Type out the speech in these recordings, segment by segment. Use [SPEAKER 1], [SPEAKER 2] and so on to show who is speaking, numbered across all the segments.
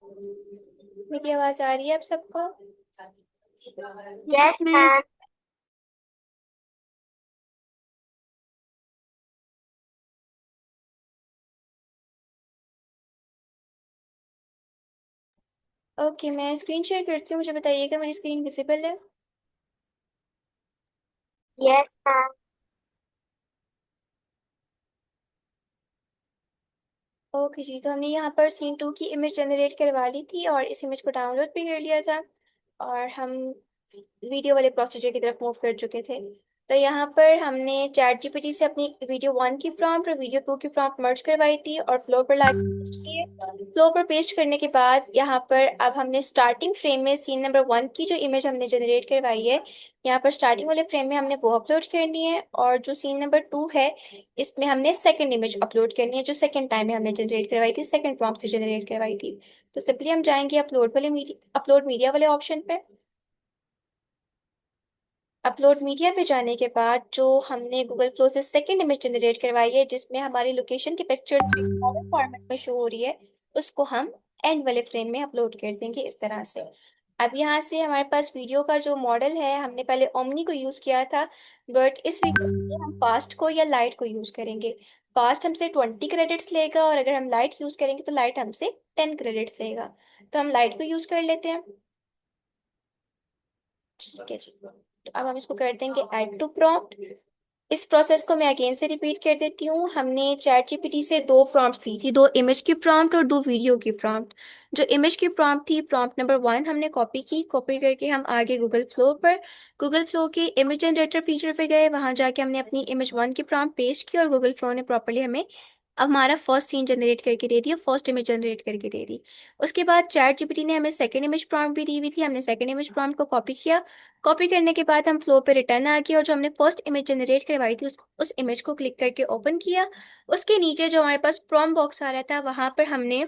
[SPEAKER 1] मेरी आवाज आ रही है आप सबको?
[SPEAKER 2] Yes ma'am.
[SPEAKER 1] ओके, मैं स्क्रीन शेयर करती हूँ, मुझे बताइएगा मेरी स्क्रीन विजिबल है?
[SPEAKER 2] Yes ma'am.
[SPEAKER 1] ओके जी, तो हमने यहाँ पर सीन 2 की इमेज जनरेट करवा ली थी और इस इमेज को डाउनलोड भी कर लिया था। और हम वीडियो वाले प्रोसीजर की तरफ मूव कर चुके थे। तो यहाँ पर हमने चैट जीपीटी से अपनी वीडियो 1 की प्रॉम्प्ट और वीडियो 2 की प्रॉम्प्ट मर्ज करवाई थी और फ्लो पर ला पेस्ट किए। फ्लो पर पेस्ट करने के बाद यहाँ पर अब हमने स्टार्टिंग फ्रेम में सीन नंबर 1 की जो इमेज हमने जनरेट करवाई है, यहाँ पर स्टार्टिंग वाले फ्रेम में हमने वो अपलोड करनी है। और जो सीन नंबर 2 है, इसमें हमने सेकंड इमेज अपलोड करनी है जो सेकंड टाइम में हमने जनरेट करवाई थी, सेकंड प्रॉम्प्ट से जनरेट करवाई थी। तो सिंपली हम जाएंगे अपलोड मीडिया वाले ऑप्शन पे। अपलोड मीडिया पे जाने के बाद जो हमने गूगल फ्लो से सेकंड इमेज जनरेट करवाई है, जिसमें हमारी लोकेशन की पिक्चर मॉडल फॉर्मेट में शो हो रही है, उसको हम एंड वाले फ्रेम में अपलोड कर देंगे इस तरह से। अब यहाँ से हमारे पास वीडियो का जो मॉडल है, हमने पहले ओमनी को यूज किया था, बट इस वीडियो में हम पास्ट को या लाइट को यूज करेंगे। पास्ट हमसे 20 क्रेडिट्स लेगा और अगर हम लाइट यूज करेंगे तो लाइट हमसे 10 क्रेडिट्स लेगा। तो हम लाइट को यूज कर लेते हैं। ठीक है जी, तो अब हम इसको कर देंगे ऐड टू प्रॉम्प्ट। इस प्रोसेस को मैं अगेन से रिपीट कर देती हूँ। हमने चैट जीपीटी से दो प्रॉम्प्ट्स ली थी, दो इमेज की प्रॉम्प्ट और दो वीडियो की प्रॉम्प्ट। जो इमेज की प्रॉम्प्ट थी, प्रॉम्प्ट नंबर 1 हमने कॉपी की, कॉपी करके हम आगे गूगल फ्लो के इमेज जनरेटर फीचर पे गए, वहां जाके हमने अपनी इमेज 1 की प्रॉम्प्ट पेस्ट की और गूगल फ्लो ने प्रॉपरली हमें अब हमारा फर्स्ट सीन जनरेट करके दे दिया, फर्स्ट इमेज जनरेट करके दे दी। उसके बाद चैट जीपीटी ने हमें सेकंड इमेज प्रॉम्प्ट भी दी हुई थी, हमने सेकंड इमेज प्रॉम्प्ट को कॉपी किया। कॉपी करने के बाद हम फ्लो पे रिटर्न आ गए और जो हमने फर्स्ट इमेज जनरेट करवाई थी उस इमेज को क्लिक करके ओपन किया। उसके नीचे जो हमारे पास प्रॉम्प्ट बॉक्स आ रहा था, वहां पर हमने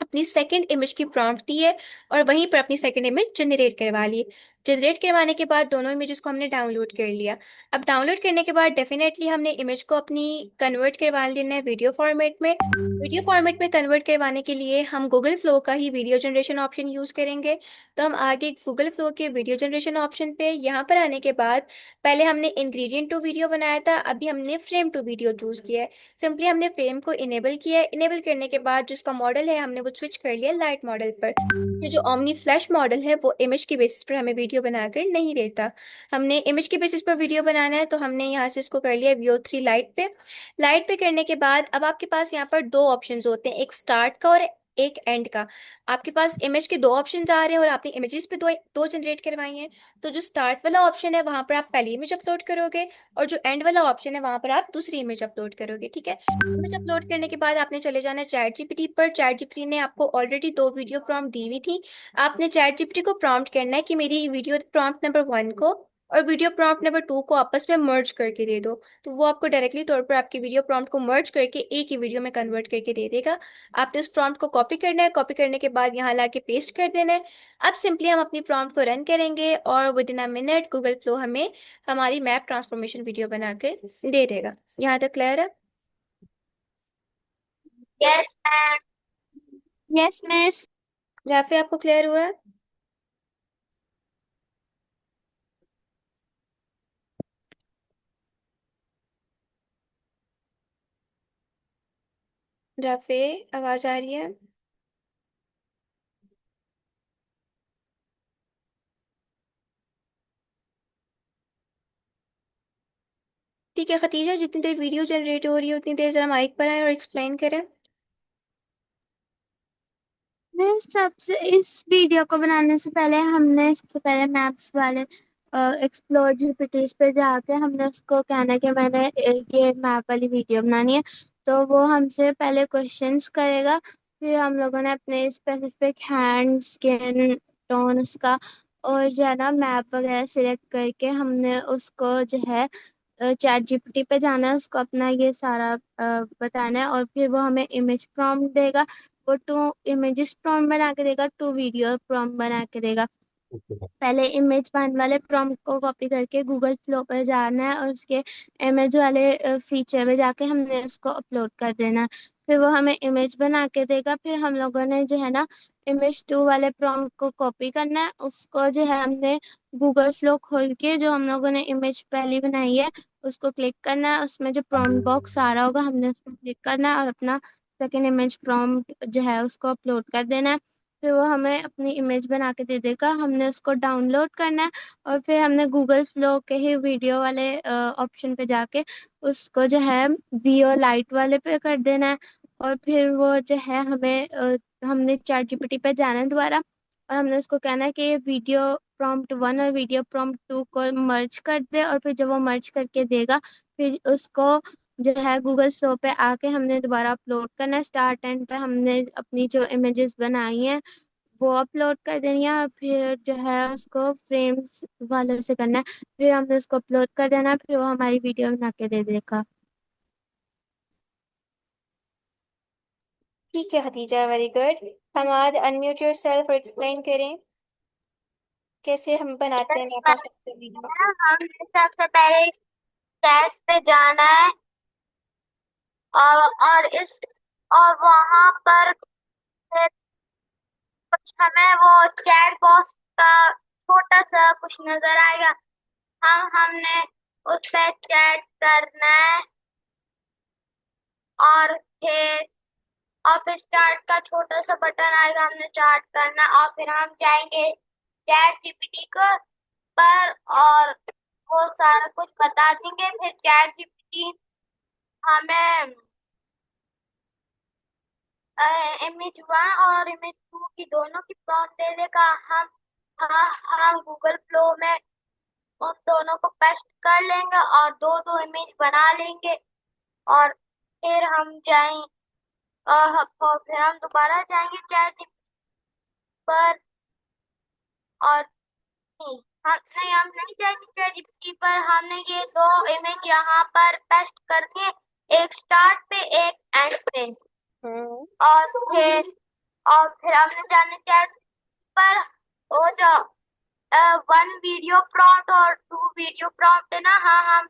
[SPEAKER 1] अपनी सेकंड इमेज की प्रॉम्प्ट दी है और वहीं पर अपनी सेकंड इमेज जनरेट करवा ली। जनरेट करवाने के बाद दोनों इमेजेस को हमने डाउनलोड कर लिया। अब डाउनलोड करने के बाद डेफिनेटली हमने इमेज को अपनी कन्वर्ट करवा लेना है वीडियो फॉर्मेट में। वीडियो फॉर्मेट में कन्वर्ट करवाने के लिए हम गूगल फ्लो का ही वीडियो जनरेशन ऑप्शन यूज करेंगे। तो हम आगे गूगल फ्लो के वीडियो जनरेशन ऑप्शन पे यहाँ पर आने के बाद पहले हमने इंग्रेडिएंट टू वीडियो बनाया था, अभी हमने फ्रेम टू वीडियो चूज किया है। सिंपली हमने फ्रेम को इनेबल किया है। इनेबल करने के बाद जिसका मॉडल है, हमने वो स्विच कर लिया लाइट मॉडल पर। ये जो ओमनी फ्लैश मॉडल है, वो इमेज के बेसिस पर हमें वीडियो बनाकर नहीं देता। हमने इमेज के बेसिस पर वीडियो बनाना है, तो हमने यहाँ से इसको कर लिया VO3 लाइट पे। लाइट पे करने के बाद अब आपके पास यहाँ पर दो ऑप्शंस होते हैं, एक स्टार्ट का और एक एंड का। आपके पास इमेज के दो ऑप्शंस आ रहे हैं और आपने इमेजेस पे दो दो जनरेट करवाई हैं। तो जो स्टार्ट वाला ऑप्शन है, वहां पर आप पहली इमेज अपलोड करोगे और जो एंड वाला ऑप्शन है, वहां पर आप दूसरी इमेज अपलोड करोगे। ठीक है, इमेज अपलोड करने के बाद आपने चले जाना है चैट जीपीटी पर। चैट जीपीटी ने आपको ऑलरेडी दो वीडियो प्रॉम्प्ट दी हुई थी। आपने चैट जीपीटी को प्रॉम्प्ट करना है कि मेरी वीडियो प्रॉम्प्ट नंबर 1 को और वीडियो प्रॉम्प्ट नंबर 2 को आपस में मर्ज करके दे दो। तो वो आपको डायरेक्टली तौर पर आपकी वीडियो प्रॉम्प्ट को मर्ज करके एक ही वीडियो में कन्वर्ट करके दे देगा। आपने उस प्रॉम्प्ट को कॉपी करना है, कॉपी करने के बाद यहाँ लाके पेस्ट कर देना है। अब सिंपली हम अपनी प्रॉम्प्ट को रन करेंगे और with in a minute Google flow हमें हमारी मैप ट्रांसफॉर्मेशन वीडियो बनाकर दे देगा। यहाँ तक क्लियर है?
[SPEAKER 2] Yes ma'am. Yes miss.
[SPEAKER 1] Rafi, आपको क्लियर हुआ है? राफे, आवाज आ रही है? ठीक है खतीजा, जितनी देर वीडियो जनरेट हो रही है उतनी देर जरा माइक पर आए और एक्सप्लेन करें।
[SPEAKER 2] मैं सबसे इस वीडियो को बनाने से पहले हमने सबसे पहले मैप्स वाले एक्सप्लोर जीपीटी पे जाके हमने उसको कहना है कि मैंने ये मैप वाली वीडियो बनानी है। तो वो हमसे पहले क्वेश्चंस करेगा, फिर हम लोगों ने अपने स्पेसिफिक हैंड स्किन टोन उसका और जो है ना मैप वगैरह सिलेक्ट करके हमने उसको जो है चैट जीपीटी पे जाना है, उसको अपना ये सारा बताना है और फिर वो हमें इमेज प्रॉम्प्ट देगा। वो टू इमेजेस प्रॉम्प्ट बना के देगा, टू वीडियो प्रॉम्प्ट बना के देगा। पहले इमेज वन वाले प्रॉम्प्ट को कॉपी करके गूगल फ्लो पर जाना है और उसके इमेज वाले फीचर में जाके हमने उसको अपलोड कर देना है। फिर वो हमें इमेज बना के देगा। फिर हम लोगों ने जो है ना इमेज 2 वाले प्रॉम्प्ट को कॉपी करना है। उसको जो है हमने गूगल फ्लो खोल के जो हम लोगों ने इमेज पहली बनाई है उसको क्लिक करना है। उसमें जो प्रॉम्प्ट बॉक्स आ रहा होगा हमने उसको क्लिक करना है और अपना सेकेंड इमेज प्रॉम्प्ट जो है उसको अपलोड कर देना है। फिर वो हमें अपनी इमेज बना के दे देगा। हमने उसको डाउनलोड करना है और फिर हमने गूगल फ्लो के ही वीडियो वाले ऑप्शन पे जाके उसको जो है वीओ लाइट वाले पे कर देना है। और फिर वो जो है हमें हमने चैट जीपीटी पे जाना है दोबारा और हमने उसको कहना है कि ये वीडियो प्रॉम्प्ट 1 और वीडियो प्रॉम्प्ट 2 को मर्ज कर दे। और फिर जब वो मर्ज करके देगा फिर उसको जो है गूगल फ्लो पे आके हमने दोबारा अपलोड करना है। स्टार्ट एंड पे हमने अपनी जो इमेजेस बनाई हैं वो अपलोड कर देनी है। और फिर जो है उसको फ्रेम्स वाले से करना है। फिर हमने उसको अपलोड कर देना है। फिर वो हमारी वीडियो बना के दे देगा।
[SPEAKER 1] ठीक है खदीजा, वेरी गुड। हम आज अनम्यूट योर सेल्फ और एक्सप्लेन करें कैसे हम बनाते हैं
[SPEAKER 2] यस
[SPEAKER 1] मैप वीडियो।
[SPEAKER 2] हमने सबसे पहले कैश पे जाना है और और वहां पर फिर कुछ हमें वो चैट बॉक्स का छोटा सा कुछ नजर आएगा। हमने उस पे चैट करना है और फिर और फिर स्टार्ट का छोटा सा बटन आएगा, हमने स्टार्ट करना है। और फिर हम जाएंगे चैट जीपीटी को पर और वो सारा कुछ बता देंगे। फिर चैट जीपीटी हमें इमेज 1 और इमेज 2 की दोनों की प्रॉम्प्ट दे देगा। हम गूगल फ्लो में उन दोनों को पेस्ट कर लेंगे और दो दो इमेज बना लेंगे। और फिर हम जाएं फिर हम दोबारा जाएंगे चैट पर और नहीं हम नहीं जाएंगे चैट जीपीटी पर। हमने ये दो इमेज यहाँ पर पेस्ट करनी है, एक स्टार्ट पे एक एंड पे।
[SPEAKER 1] हम्म।
[SPEAKER 2] और फिर हमने जाने चैट पर वो जो 1 वीडियो प्रॉम्प्ट और 2 वीडियो प्रॉम्प्ट है ना, हाँ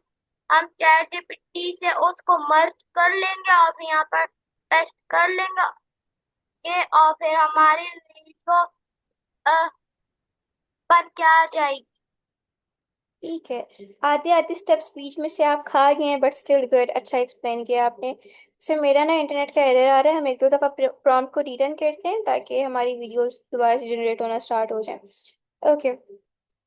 [SPEAKER 2] हम चैट जीपीटी से उसको मर्ज कर लेंगे और फिर यहाँ पर पेस्ट कर लेंगे ये। और फिर हमारी वीडियो अ, बन के आ जाएगी।
[SPEAKER 1] ठीक है, आधे आधे स्टेप्स बीच में से आप खा गए हैं बट स्टिल गुड, अच्छा एक्सप्लेन किया आपने। सो मेरा ना इंटरनेट का एरर आ रहा है, हम एक दो दफ़ा प्रॉम्प्ट को रीरन करते हैं ताकि हमारी वीडियोस दोबारा से जनरेट होना स्टार्ट हो जाए। ओके,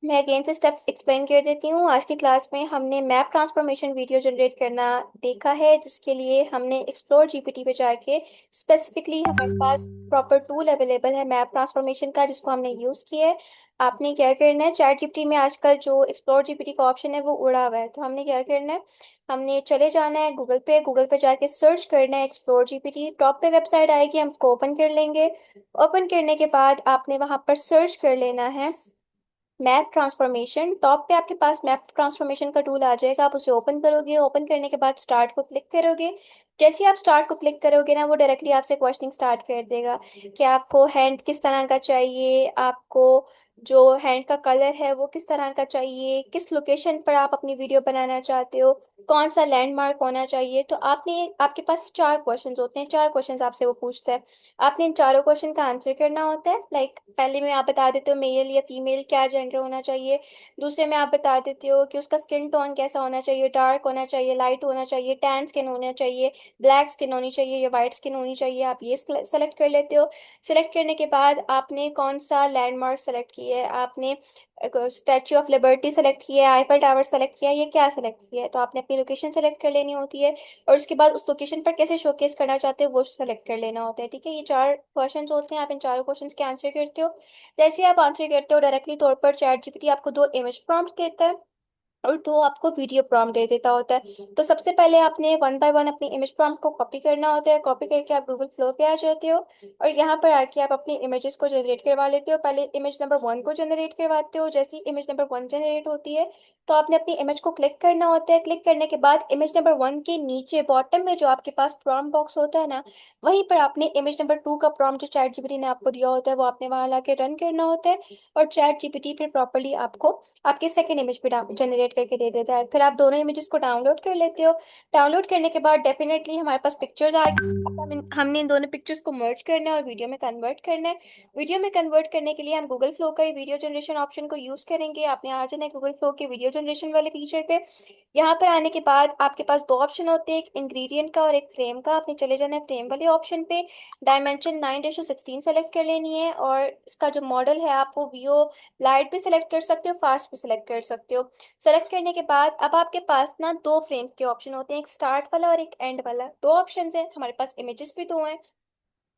[SPEAKER 1] मैं अगेन से स्टेप एक्सप्लेन कर देती हूँ। आज की क्लास में हमने मैप ट्रांसफॉर्मेशन वीडियो जनरेट करना देखा है, जिसके लिए हमने एक्सप्लोर जीपीटी पे जाके स्पेसिफिकली हमारे पास प्रॉपर टूल अवेलेबल है मैप ट्रांसफॉर्मेशन का, जिसको हमने यूज़ किया है। आपने क्या करना है, चैट जीपीटी में आजकल जो एक्सप्लोर जीपीटी का ऑप्शन है वो उड़ा हुआ है, तो हमने क्या करना है, हमने चले जाना है गूगल पे जाके सर्च करना है एक्सप्लोर जीपीटी। टॉप पे वेबसाइट आएगी, हम उसको ओपन कर लेंगे। ओपन करने के बाद आपने वहाँ पर सर्च कर लेना है मैप ट्रांसफॉर्मेशन। टॉप पे आपके पास मैप ट्रांसफॉर्मेशन का टूल आ जाएगा, आप उसे ओपन करोगे। ओपन करने के बाद स्टार्ट को क्लिक करोगे। जैसे ही आप स्टार्ट को क्लिक करोगे ना, वो डायरेक्टली आपसे क्वेश्चनिंग स्टार्ट कर देगा कि आपको हैंड किस तरह का चाहिए, आपको जो हैंड का कलर है वो किस तरह का चाहिए, किस लोकेशन पर आप अपनी वीडियो बनाना चाहते हो, कौन सा लैंडमार्क होना चाहिए। तो आपके पास 4 क्वेश्चंस होते हैं, 4 क्वेश्चंस आपसे वो पूछता है। आपने इन चारों क्वेश्चन का आंसर करना होता है। लाइक पहले में आप बता देते हो मेल या फीमेल क्या जेंडर होना चाहिए। दूसरे में आप बता देते हो कि उसका स्किन टोन कैसा होना चाहिए, डार्क होना चाहिए, लाइट होना चाहिए, टैन स्किन होना चाहिए, ब्लैक स्किन होनी चाहिए या वाइट स्किन होनी चाहिए। आप ये सेलेक्ट कर लेते हो। सेलेक्ट करने के बाद आपने कौन सा लैंडमार्क सेलेक्ट किया है, आपने स्टैच्यू ऑफ लिबर्टी सेलेक्ट किया है, आईफल टावर सेलेक्ट किया है, ये क्या सेलेक्ट किया है। तो आपने अपनी लोकेशन सेलेक्ट कर लेनी होती है और उसके बाद उस लोकेशन पर कैसे शोकेस करना चाहते हो वो सेलेक्ट कर लेना होता है। ठीक है, ये 4 क्वेश्चंस होते हैं, आप इन 4 क्वेश्चंस के आंसर करते हो। जैसे ही आप आंसर करते हो, डायरेक्टली तौर पर चैट जीपीटी आपको 2 इमेज प्रॉम्प्ट देता है और 2 आपको वीडियो प्रॉम्प्ट दे देता होता है। तो सबसे पहले आपने 1 बाय 1 अपनी इमेज प्रॉम्प्ट को कॉपी करना होता है। कॉपी करके आप गूगल फ्लो पे आ जाते हो और यहाँ पर आके आप अपनी इमेजेस को जनरेट करवा लेते हो। पहले इमेज नंबर 1 को जनरेट करवाते हो। जैसी इमेज नंबर 1 जनरेट होती है, तो आपने अपनी इमेज को क्लिक करना होता है। क्लिक करने के बाद इमेज नंबर 1 के नीचे बॉटम में जो आपके पास प्रॉम्प्ट बॉक्स होता है ना, वहीं पर आपने इमेज नंबर 2 का प्रॉम्प्ट जो चैट जीपीटी ने आपको दिया होता है वो आपने वहां लाके रन करना होता है। और चैट जीपीटी फिर प्रॉपरली आपको आपके सेकंड इमेज भी जनरेट करके दे देता है। फिर आप दोनों इमेजेस को डाउनलोड कर लेते हो। डाउनलोड करने के बाद डेफिनेटली हमारे पास पिक्चर्स आ गई। अब हमने इन दोनों पिक्चर्स को मर्ज करना है और वीडियो में कन्वर्ट करना है। वीडियो में कन्वर्ट करने के लिए हम गूगल फ्लो का वीडियो जनरेशन ऑप्शन को यूज करेंगे। आपने आ जाना है गूगल फ्लो के वीडियो जनरेशन वाले फीचर पे। यहाँ पर आने के बाद आपके पास दो ऑप्शन होते हैं, एक इंग्रेडिएंट का और एक फ्रेम का। आपने चले जाना है फ्रेम वाले ऑप्शन पे। डायमेंशन 9:16 सेलेक्ट कर लेनी है और इसका जो मॉडल है आप वो वीओ लाइट भी सिलेक्ट कर सकते हो, फास्ट भी सिलेक्ट कर सकते हो। सेलेक्ट करने के बाद अब आपके पास ना दो फ्रेम्स के ऑप्शन होते हैं, एक स्टार्ट वाला और एक एंड वाला। दो ऑप्शन है, हमारे पास इमेजेस भी दो हैं।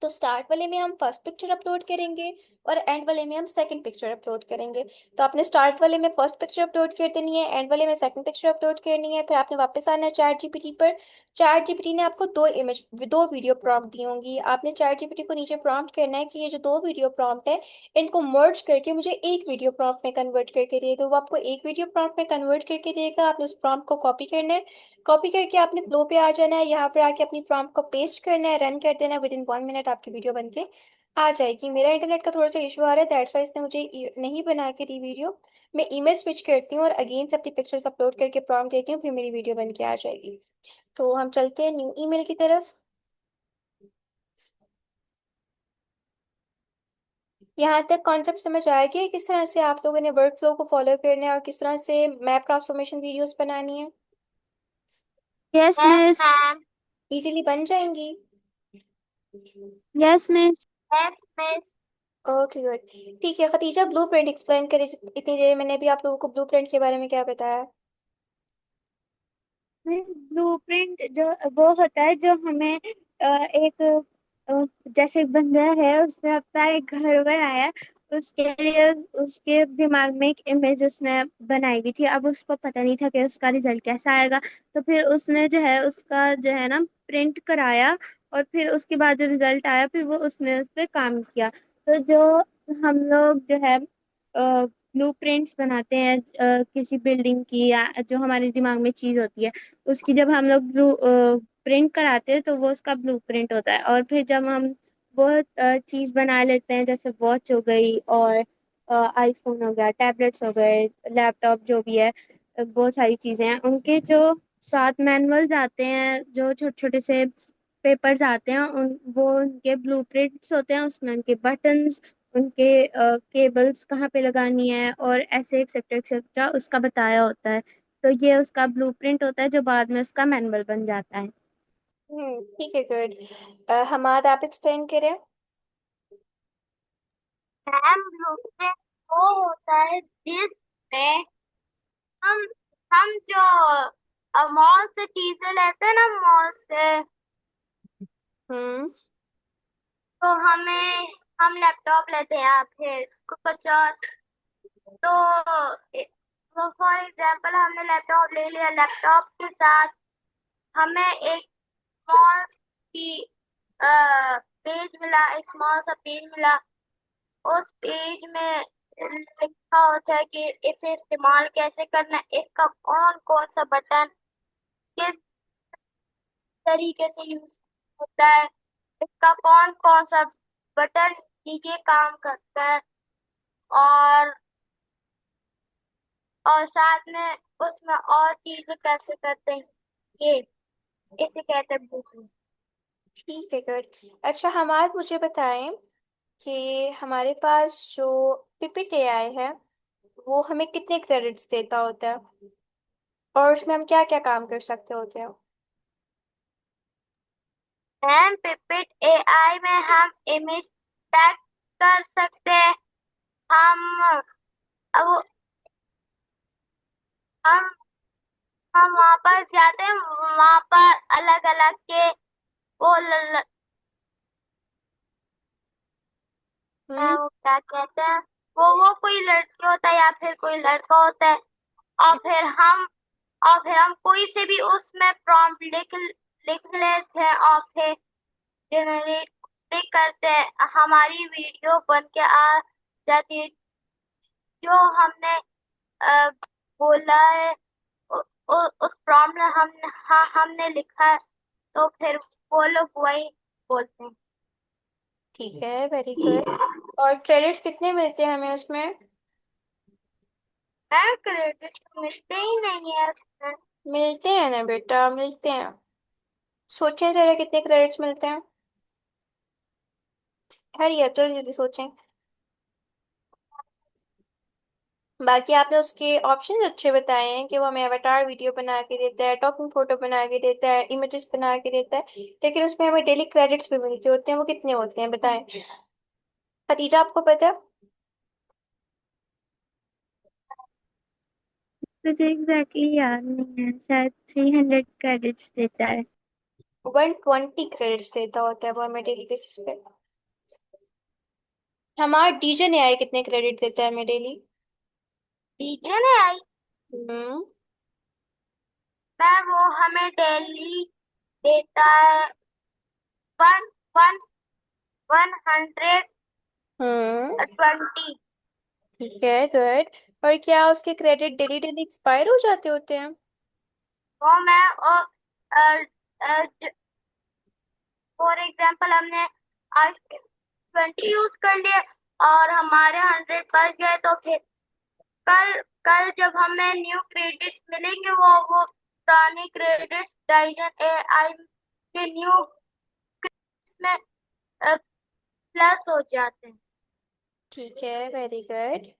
[SPEAKER 1] तो स्टार्ट वाले में हम फर्स्ट पिक्चर अपलोड करेंगे और एंड वाले में हम सेकंड पिक्चर अपलोड करेंगे। तो आपने स्टार्ट वाले में फर्स्ट पिक्चर अपलोड कर देनी है, एंड वाले में सेकंड पिक्चर अपलोड करनी है। फिर आपने वापस आना है चैट जीपीटी पर। चैट जीपीटी ने आपको दो वीडियो प्रॉम्प्ट दी होंगी। आपने चैट जीपीटी को नीचे प्रॉम्प्ट करना है कि ये जो दो वीडियो प्रॉम्प्ट है इनको मर्ज करके मुझे एक वीडियो प्रॉम्प्ट में कन्वर्ट करके दे दो। वो आपको एक वीडियो प्रॉम्प्ट में कन्वर्ट करके देगा। आपने उस प्रॉम्प्ट को कॉपी करना है। कॉपी करके आपने फ्लो पे आ जाना है, यहाँ पर आके अपनी प्रॉम्प्ट को पेस्ट करना है, रन कर देना है। विद इन 1 मिनट आपकी वीडियो बनके आ जाएगी। मेरा इंटरनेट का थोड़ा सा इशू आ रहा है, दैट्स वाई इसने मुझे नहीं बना के दी वीडियो। मैं ईमेल स्विच करती हूँ और अगेन से अपनी पिक्चर्स अपलोड करके प्रॉम्प्ट देती हूँ, फिर मेरी वीडियो बन के आ जाएगी। तो हम चलते हैं न्यू ईमेल की तरफ। यहाँ तक कॉन्सेप्ट समझ आया कि किस तरह से आप लोगों ने वर्क फ्लो को फॉलो करना है और किस तरह से मैप ट्रांसफॉर्मेशन वीडियोस बनानी है।
[SPEAKER 2] Yes miss.
[SPEAKER 1] इजीली बन जाएंगी।
[SPEAKER 2] Yes miss.
[SPEAKER 1] Okay good. ठीक है खतीजा, ब्लूप्रिंट एक्सप्लेन करें। इतनी देर मैंने भी आप लोगों को ब्लूप्रिंट के बारे में क्या बताया।
[SPEAKER 2] ब्लूप्रिंट जो वो होता है जो हमें एक जैसे एक बंदा है उसने अपना एक घर बनाया। उसके लिए उसके दिमाग में एक इमेज उसने बनाई हुई थी। अब उसको पता नहीं था कि उसका रिजल्ट कैसा आएगा। तो फिर उसने जो है उसका जो है ना प्रिंट कराया। और फिर उसके बाद जो रिजल्ट आया फिर वो उसने उस पर काम किया। तो जो हम लोग जो है ब्लूप्रिंट्स बनाते हैं किसी बिल्डिंग की या जो हमारे दिमाग में चीज होती है उसकी जब हम लोग प्रिंट कराते हैं तो वो उसका ब्लूप्रिंट होता है। और फिर जब हम वो चीज बना लेते हैं जैसे वॉच हो गई और आईफोन हो गया, टैबलेट्स हो गए, लैपटॉप जो भी है, बहुत सारी चीजें हैं उनके जो साथ मैनुअल्स आते हैं जो छोटे छोटे से पेपर्स आते हैं वो उनके ब्लूप्रिंट्स होते हैं। उसमें उनके बटन्स, उनके केबल्स कहाँ पे लगानी है और ऐसे एक्सेट्रा एक्सेट्रा उसका बताया होता है। तो ये उसका ब्लूप्रिंट होता है जो बाद में उसका मैनुअल बन जाता है।
[SPEAKER 1] ठीक है गुड। हमाद आप एक्सप्लेन करें।
[SPEAKER 2] मैम ब्लूप्रिंट वो होता है जिसमें हम हम जो मॉल से चीजें लेते हैं ना मॉल से,
[SPEAKER 1] हम्म।
[SPEAKER 2] तो हम लैपटॉप लेते हैं या फिर कुछ और। तो ए- वो फॉर एग्जाम्पल हमने लैपटॉप ले लिया, लैपटॉप के साथ हमें एक स्मॉल की पेज मिला, एक स्मॉल सा पेज मिला। उस पेज में लिखा होता है कि इसे इस्तेमाल कैसे करना है, इसका कौन कौन सा बटन किस तरीके से यूज होता है, इसका कौन कौन सा बटन ये काम करता है। और साथ में उसमें और चीजें कैसे करते हैं, ये इसे कहते हैं ब्लूप्रिंट।
[SPEAKER 1] ठीक है गुड। अच्छा हमाद मुझे बताएं कि हमारे पास जो पिपिट एआई है वो हमें कितने क्रेडिट्स देता होता है और उसमें हम क्या क्या काम कर सकते होते हैं।
[SPEAKER 2] मैम पिपिट एआई में हम इमेज टैग कर सकते हैं। हम अब हम हम वहाँ पर जाते हैं, वहाँ पर अलग अलग के वो
[SPEAKER 1] हम्म।
[SPEAKER 2] वो क्या कहते हैं, वो कोई लड़की होता है या फिर कोई लड़का होता है। और फिर हम और फिर हम कोई से भी उसमें प्रॉम्प्ट लिख लेते हैं और फिर जनरेट क्लिक करते हैं, हमारी वीडियो बन के आ जाती है जो हमने बोला है, उस प्रॉम्प्ट में हमने, हाँ हमने लिखा है, तो फिर वो लोग वही बोलते हैं।
[SPEAKER 1] ठीक है, वेरी गुड। और क्रेडिट्स कितने मिलते हैं हमें उसमें?
[SPEAKER 2] मैम क्रेडिट तो मिलते ही नहीं है उसमें।
[SPEAKER 1] मिलते हैं ना बेटा, मिलते हैं। सोचें जरा कितने क्रेडिट्स मिलते हैं। हरी अब जल्दी जल्दी सोचें। बाकी आपने उसके ऑप्शंस अच्छे बताए हैं कि वो हमें अवतार वीडियो बना के देता है, टॉकिंग फोटो बना के देता है, इमेजेस बना के देता है, लेकिन उसमें हमें डेली क्रेडिट्स भी मिलते होते हैं। वो कितने होते हैं बताएं। खतीजा आपको पता है?
[SPEAKER 2] मुझे एग्जैक्टली याद नहीं है, शायद 300 क्रेडिट्स देता है।
[SPEAKER 1] 120 क्रेडिट्स देता होता है वो हमें डेली बेसिस पे। हमारा डीजे ने आए कितने क्रेडिट देता है हमें डेली?
[SPEAKER 2] डीजे ने आई,
[SPEAKER 1] हम्म।
[SPEAKER 2] मैं वो हमें डेली देता है वन वन 120।
[SPEAKER 1] हम्म। ठीक है, गुड। और क्या उसके क्रेडिट डेली डेली एक्सपायर हो जाते होते हैं?
[SPEAKER 2] वो मैं फॉर एग्जाम्पल हमने आज 20 यूज कर लिए और हमारे 100 बच गए, तो फिर कल कल जब हमें न्यू क्रेडिट्स मिलेंगे, वो पुराने क्रेडिट्स डाइजन एआई के न्यू में प्लस हो जाते हैं।
[SPEAKER 1] ठीक है, वेरी गुड।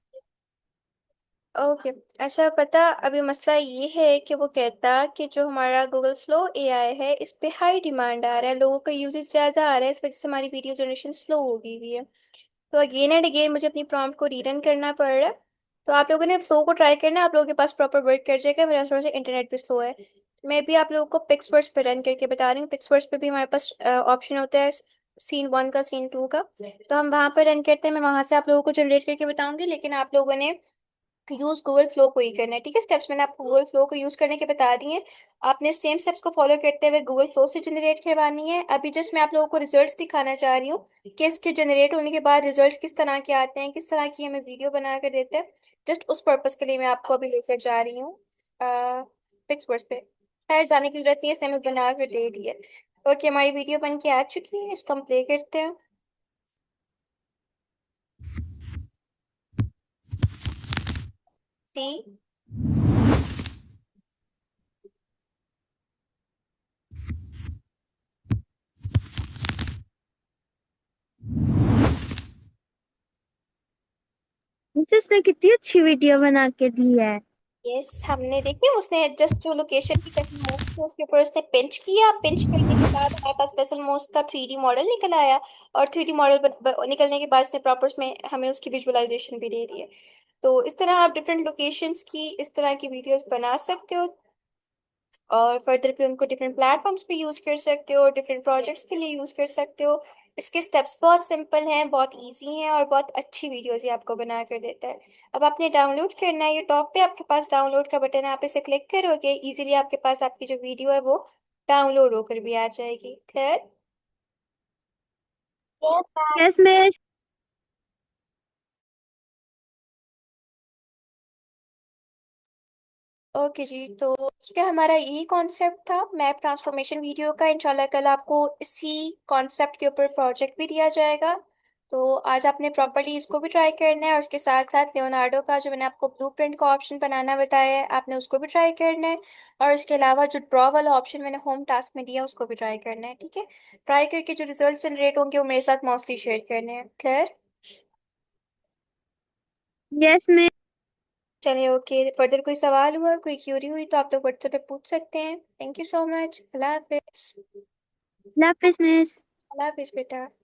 [SPEAKER 1] ओके। अच्छा, पता अभी मसला ये है कि वो कहता कि जो हमारा गूगल फ्लो एआई है इस पे हाई डिमांड आ रहा है, लोगों का यूजेज ज़्यादा आ रहा है, इस वजह से हमारी वीडियो जनरेशन स्लो हो गई हुई है। तो अगेन एंड अगेन मुझे अपनी प्रॉम्प्ट को रीरन करना पड़ रहा है। तो आप लोगों ने फ्लो को ट्राई करना है, आप लोगों के पास प्रॉपर वर्क कर जाएगा। मेरा थोड़ा सा इंटरनेट भी स्लो है। मैं भी आप लोगों को पिक्सवर्स पे रन करके बता रही हूँ। पिक्सवर्स पे भी हमारे पास ऑप्शन होता है सीन 1 का, सीन 2 का। तो हम वहां पर रन करते हैं, मैं वहां से आप लोगों को जनरेट करके बताऊंगी, लेकिन आप लोगों ने यूज गूगल फ्लो को ही करना है। ठीक है, स्टेप्स मैंने आपको गूगल फ्लो को यूज करने के बता दिए हैं। आपने सेम स्टेप्स को फॉलो करते हुए गूगल फ्लो से जनरेट करवानी है। अभी जस्ट मैं आप लोगों को रिजल्ट्स दिखाना चाह रही हूँ कि इसके जनरेट होने के बाद रिजल्ट्स किस तरह के आते हैं, किस तरह की हमें वीडियो बना कर देते हैं। जस्ट उस पर्पज के लिए मैं आपको अभी लेकर जा रही हूँ पिक्सवर्स पे। खैर जाने की जरूरत नहीं है, इसने हमें बना कर दे दी है। ओके, हमारी वीडियो बन के आ चुकी है, इसको हम प्ले करते हैं। सी।
[SPEAKER 2] मुझसे इसने कितनी अच्छी वीडियो बना के दी है।
[SPEAKER 1] यस, हमने देखी उसने जस्ट जो लोकेशन की कहीं मूव थी उसके ऊपर उसने पिंच किया। पिंच करने के बाद हमारे पास स्पेशल मोड्स का 3D मॉडल निकल आया। और 3D मॉडल निकलने के बाद उसने प्रॉपर उसमें हमें उसकी विजुअलाइजेशन भी दे दी है। तो इस तरह आप डिफरेंट लोकेशंस की इस तरह की वीडियोस बना सकते हो। और फर्दर भी उनको डिफरेंट प्लेटफॉर्म्स पे यूज कर सकते हो, डिफरेंट प्रोजेक्ट्स के लिए यूज कर सकते हो। इसके स्टेप्स बहुत सिंपल हैं, बहुत इजी हैं, और बहुत अच्छी वीडियोस ये आपको बना कर देता है। अब आपने डाउनलोड करना है, ये टॉप पे आपके पास डाउनलोड का बटन है, आप इसे क्लिक करोगे इजीली आपके पास आपकी जो वीडियो है वो डाउनलोड होकर भी आ जाएगी। खैर।
[SPEAKER 2] यस मैं।
[SPEAKER 1] ओके जी, तो क्या हमारा यही कॉन्सेप्ट था मैप ट्रांसफॉर्मेशन वीडियो का। इंशाल्लाह कल आपको इसी कॉन्सेप्ट के ऊपर प्रोजेक्ट भी दिया जाएगा। तो आज आपने प्रॉपरली इसको भी ट्राई करना है, और उसके साथ साथ लियोनार्डो का जो मैंने आपको ब्लूप्रिंट का ऑप्शन बनाना बताया है आपने उसको भी ट्राई करना है। और इसके अलावा जो ड्रॉ वाला ऑप्शन मैंने होम टास्क में दिया उसको भी ट्राई करना है। ठीक है, ट्राई करके जो रिजल्ट जनरेट होंगे वो मेरे साथ मोस्टली शेयर करने हैं। क्लियर?
[SPEAKER 2] यस मैं।
[SPEAKER 1] चलिए, ओके। फर्दर कोई सवाल हुआ, कोई क्यूरी हुई तो आप लोग व्हाट्सएप पे पूछ सकते हैं। Thank you so much. Allah हाफिज।
[SPEAKER 2] लापिस मिस।
[SPEAKER 1] अल्लाह हाफिज बेटा।